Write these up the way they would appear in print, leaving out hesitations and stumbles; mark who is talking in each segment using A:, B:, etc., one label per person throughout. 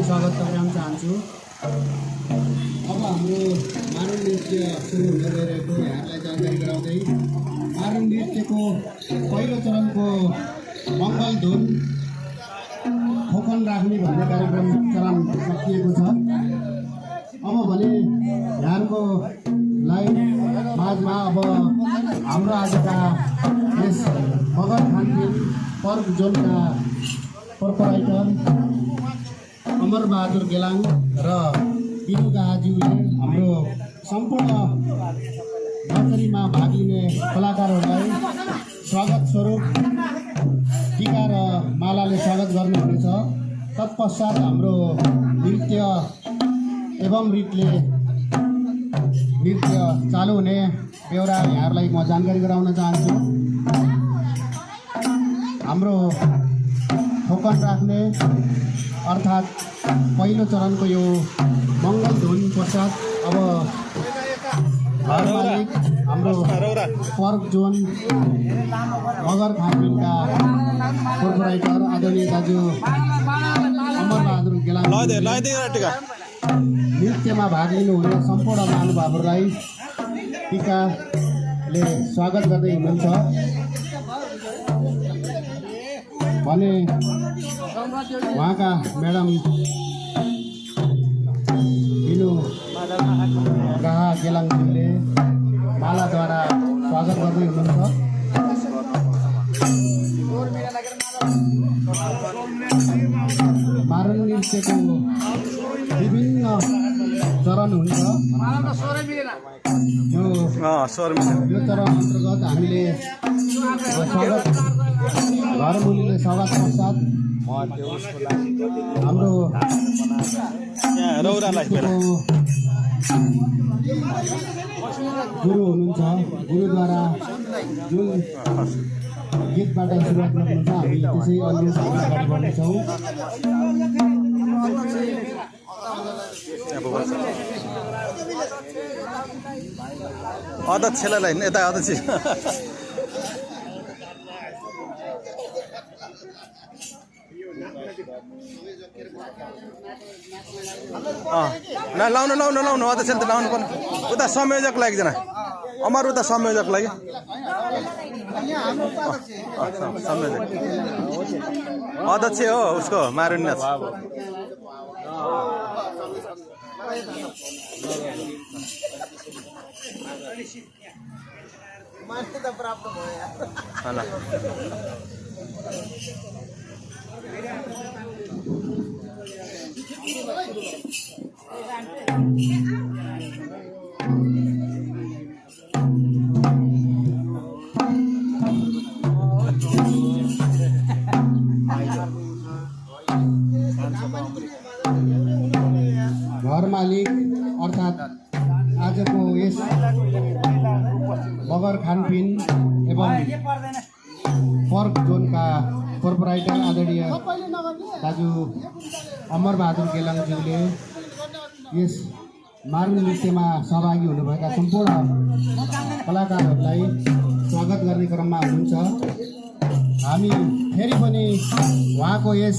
A: स्वागत गर्न चाहन्छु। अब हाम्रो मारुनी नृत्य सुरु हुन गइरहेको यहाँलाई जानकारी गराउँदै मारुनी नृत्यको पहिलो चरणको मङ्गल धुन ठोकन राख्ने भन्ने कार्यक्रम चलन सकिएको छ। अब भने यहाँको माझमा अब हाम्रो आजका यस मगर खानपिन पर्क जोनका प्रोपराइटर अमरबहादुर गेलाङ र बिनु गाहाज्यूले हाम्रो सम्पूर्ण नर्सरीमा भाग लिने कलाकारहरूलाई स्वागत स्वरूप टीका र मालाले स्वागत गर्नुहुनेछ। तत्पश्चात हाम्रो नृत्य एवं रीतले नृत्य चालु हुने बेहोरा यहाँहरूलाई म जानकारी गराउन चाहन्छु। हाम्रो ठोकन राख्ने अर्थात् पहिलो चरणको यो मङ्गल धुन पश्चात अब घर मालिक हाम्रो पर्क जोन मगर खानपिनका प्रोपराइटर आदरणीय दाजु अमरबहादुर गेलाङ नृत्यमा भाग लिनुहुने सम्पूर्ण महानुभावहरूलाई टीकाले स्वागत गर्दै हुनुहुन्छ भने उहाँका म्याडम बिनु गाहा गेलाङज्यूले मालाद्वारा स्वागत गर्दै हुनुहुन्छ। मारुनी नृत्यको विभिन्न चरण हुन्छ। यो चरण अन्तर्गत हामीले स्वागत घरमुलीले स्वागत पश्चात हाम्रो गुरु हुनुहुन्छ, गुरुद्वारा जुन गीतबाट सुरुवात गर्नुहुन्छ हामी त्यसै अन्य अगाडि बढ्नेछौँ।
B: अध्यक्षलाई यता अध्यक्ष लाउनु लाउनु लाउनु अध्यक्ष त लाउनु पर्ने उता संयोजकलाई एकजना अमर उता संयोजकलाई संयोजक अध्यक्ष हो उसको मारुनी नाच
A: प्राप्त भयो घर मालिक अर्थात् आजको यस मगर खानपिन एवं पर्क जोनका प्रोपराइटर आदरणीय दाजु अमरबहादुर गेलाङज्यूले यस मारुनी नृत्यमा सहभागी हुनुभएका सम्पूर्ण कलाकारहरूलाई स्वागत गर्ने क्रममा हुनुहुन्छ। हामी फेरि पनि उहाँको यस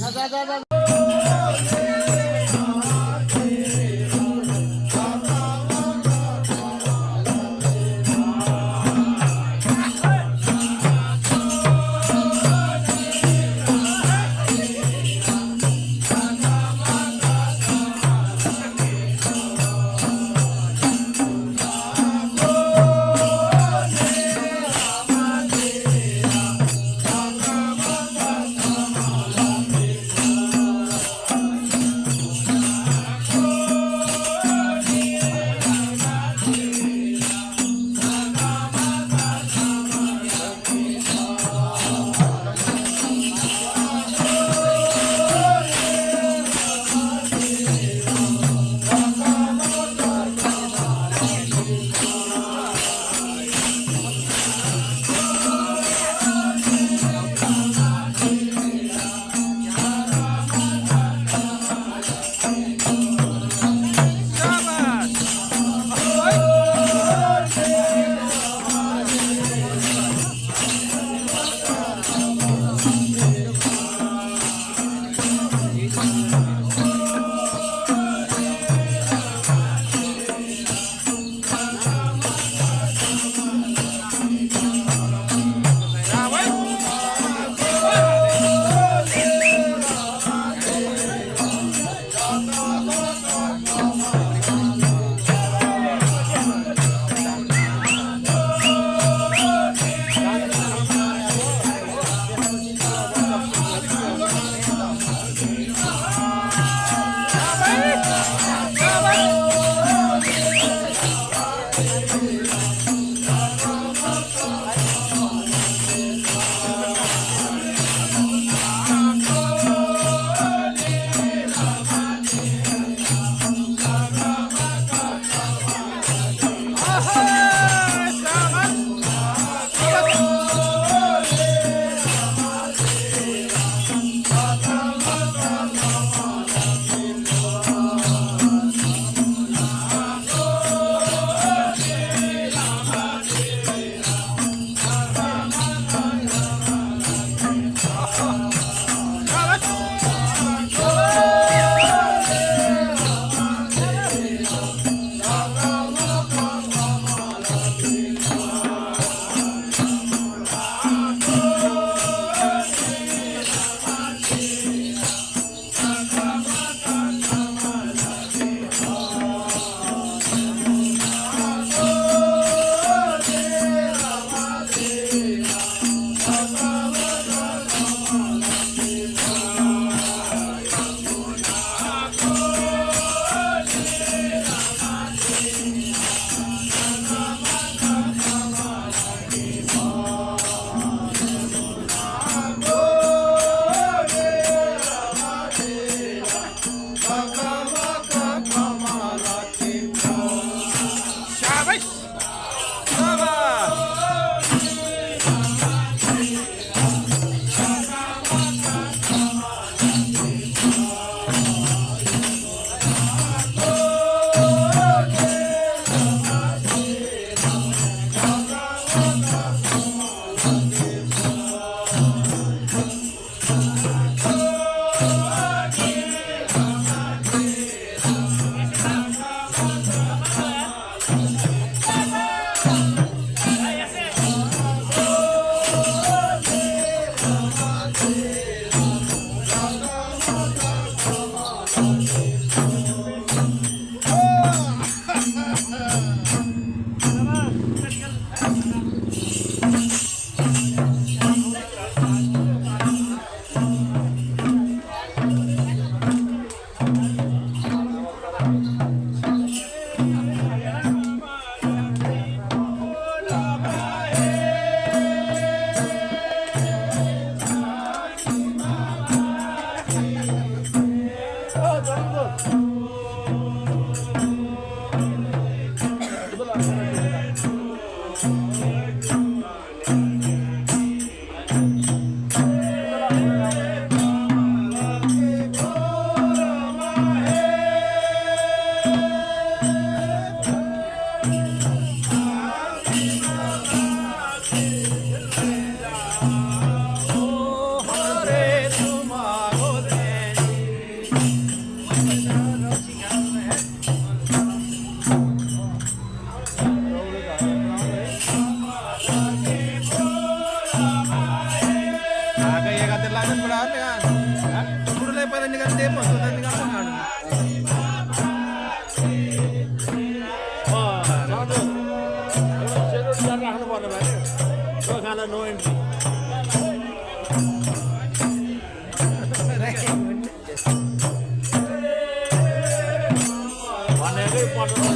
C: भनेकै पर्यटन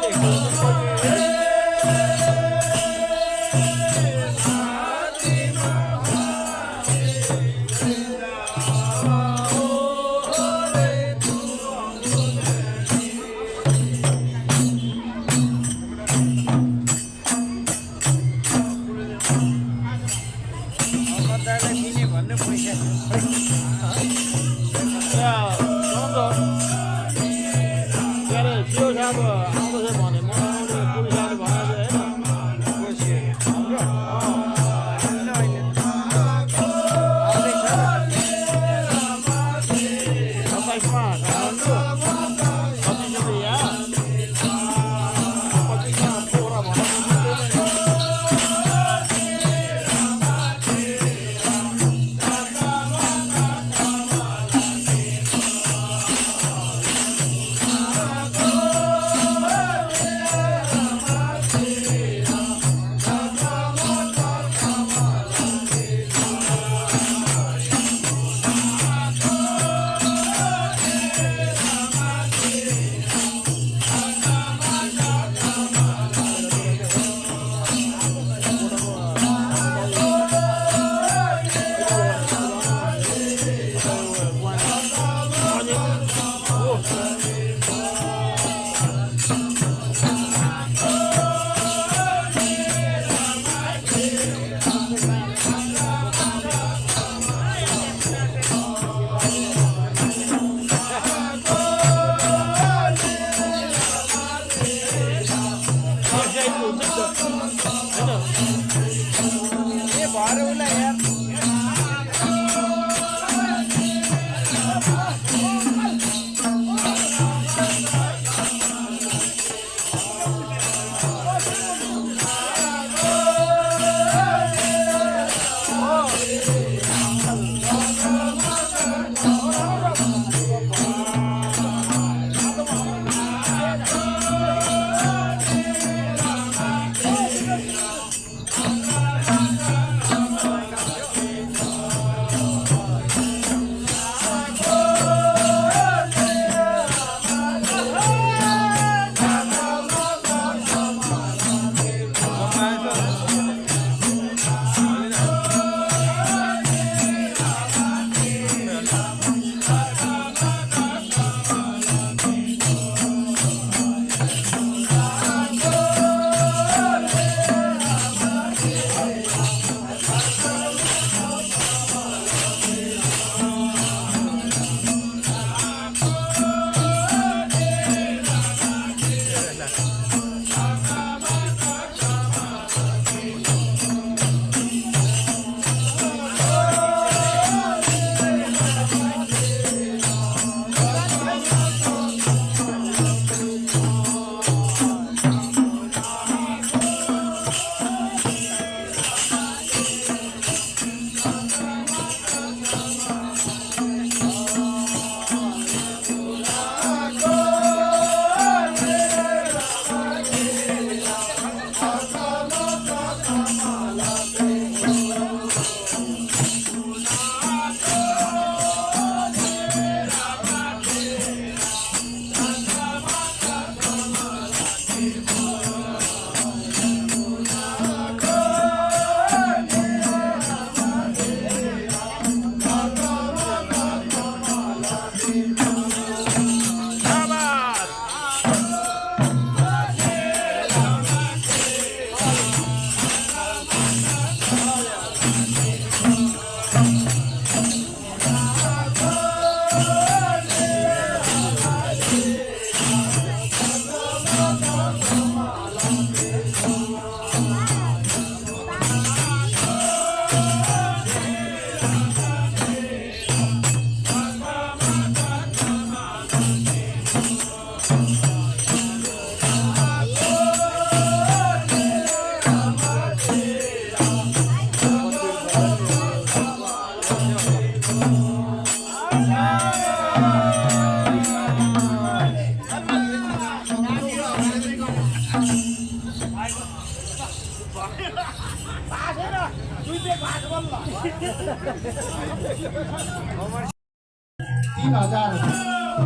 C: केन्द्रमा चाहिँ
A: $3000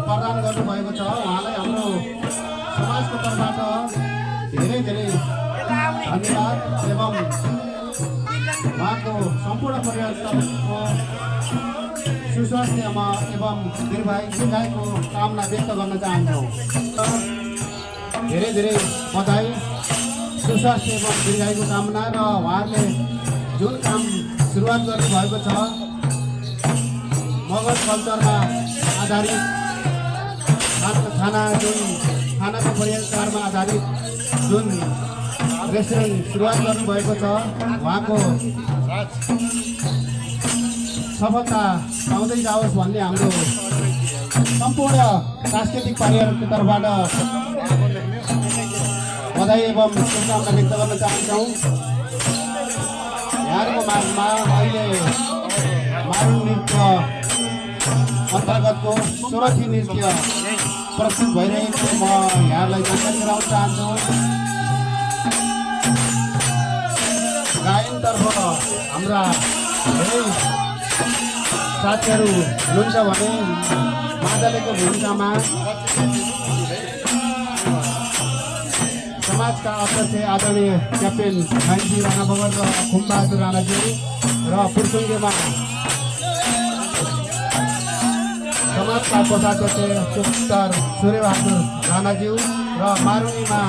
A: प्रदान गर्नुभएको छ उहाँलाई हाम्रो तर्फबाट धेरै धेरै धन्यवाद एवं उहाँको सम्पूर्ण परिवार तर्फको सुस्वास्थ्यमा एवं दीर्घायुको कामना व्यक्त गर्न चाहन्छौँ। धेरै धेरै बधाई, सुस्वास्थ्य एवं दीर्घायुको कामना र उहाँहरूले जुन काम सुरुवात गर्नुभएको छ मगर कल्चरमा आधारित खानाको परिवारमा आधारित जुन रेस्टुरेन्ट सुरुवात गर्नुभएको छ उहाँको सफलता पाउँदै जाओस् भन्ने हाम्रो सम्पूर्ण सांस्कृतिक परिवारको तर्फबाट बधाई एवं शुभकामना व्यक्त गर्न चाहन्छौँ। यहाँको माझमा अहिले मारुङ नृत्य अन्तर्गतको सोरठी नृत्य प्रस्तुत भइरहेको म यहाँलाई जानकारी गराउन चाहन्छु। गायनतर्फ हाम्रा धेरै साथीहरू हुनुहुन्छ भने मादलेको भूमिकामा समाजका अध्यक्ष आदरणीय क्याप्टेन भाइजी राणा बगर र खुमबहादुर राणाज्यू र पुर्सुङ्गेमा समाजका कोषाध्यक्ष सुक्तर सूर्यबहादुर राणाज्यू र मारुनीमा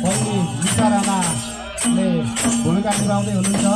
A: बहिनी गीता राणाले भूमिका निभाउँदै हुनुहुन्छ।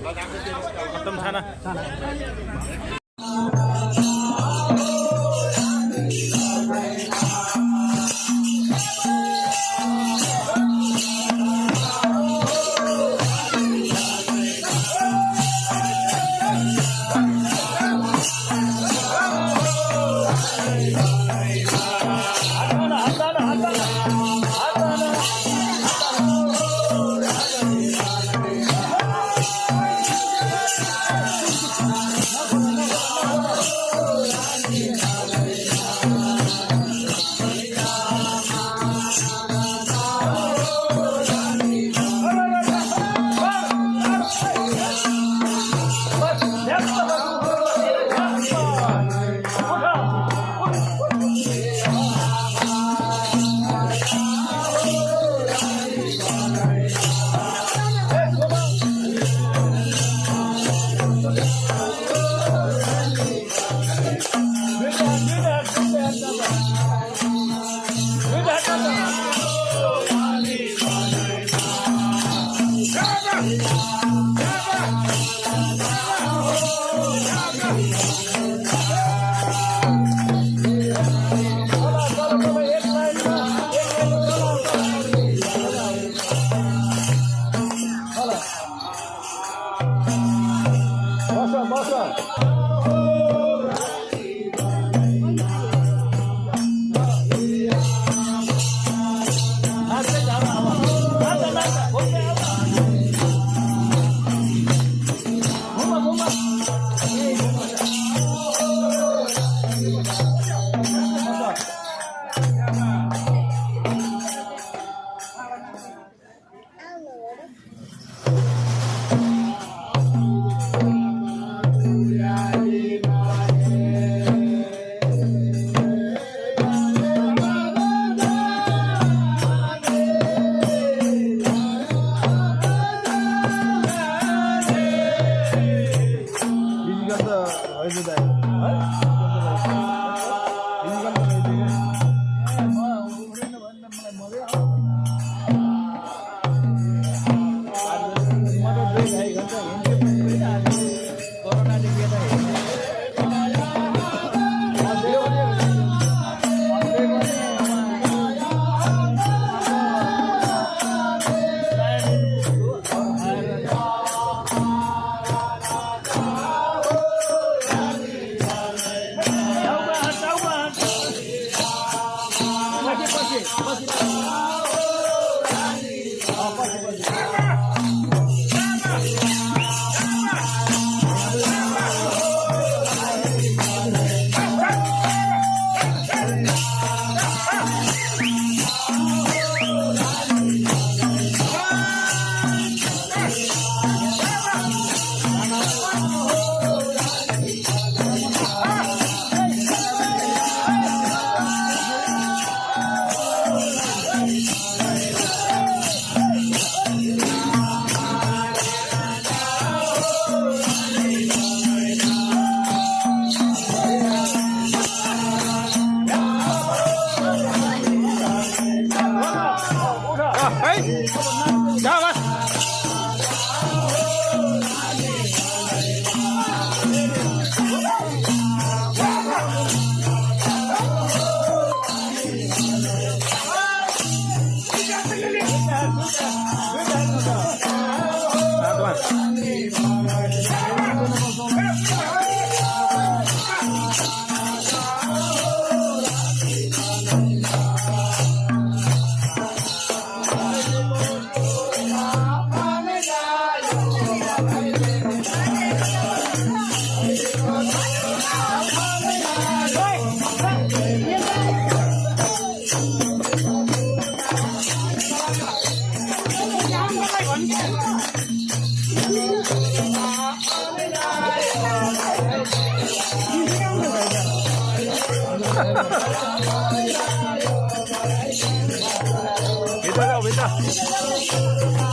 C: खतम छाना बेटा जाओ बेटा